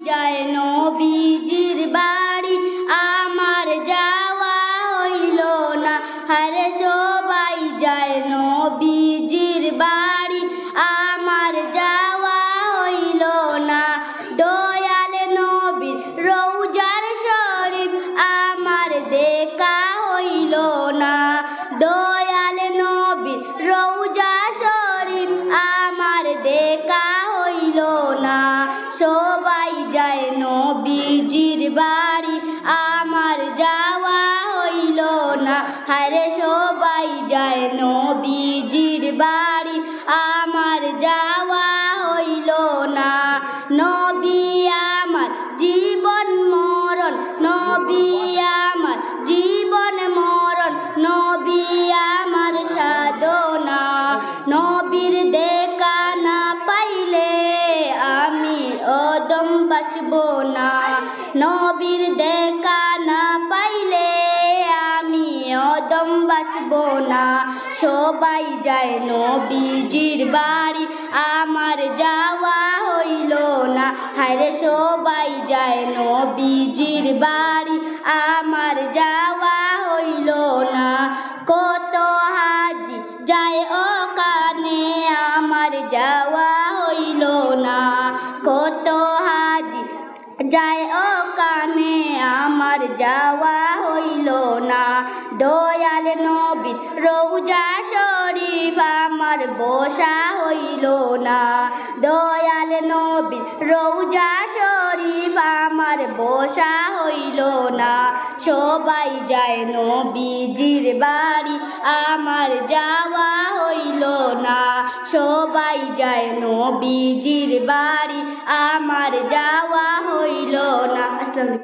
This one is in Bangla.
যায় নবীজির বাড়ি আমার যাওয়া হইল না। হারে সবাই যায় নবীজির বাড়ি আমার যাওয়া হইল না। দয়াল নবীর রওজার শরীফ আমার দেখা হইল না। দয়াল নবীর রওজা শরীফ আমার দেখা হইল না। সবাই যায় নবীজির বাড়ি আমার যাওয়া হইল না। হায়রে সবাই যায় নবীজির বাড়ি আমার যাওয়া হইল না। নবী আমার জীবন মরণ, নবী আমার জীবন মরণ, নবী আমার সাধনা। নবীর দেখা না পাইলে আমি অদম বাঁচব না। নবীর দেখা না পাইলে আমি অদম বাঁচব না। সবাই যায় নবীজির বাড়ি আমার যাওয়া হইল না। হায়রে সবাই যায় নবীজির বাড়ি আমার যাওয়া হইল না। কত হাজি যায় ওখানে আমার যাওয়া হইল না। কত হাজি যায় ওখানে আমার যাওয়া হইল না। দয়াল নবীর রওজা শরীফ আমার বসা হইল না। দয়াল নবীর রওজা শরীফ আমার বসা হইল না। সবাই যায় নবীজির বাড়ি আমার যাওয়া হইল না। সবাই যায় নবীজির বাড়ি আমার যাওয়া হইল না। আসসালামু আলাইকুম।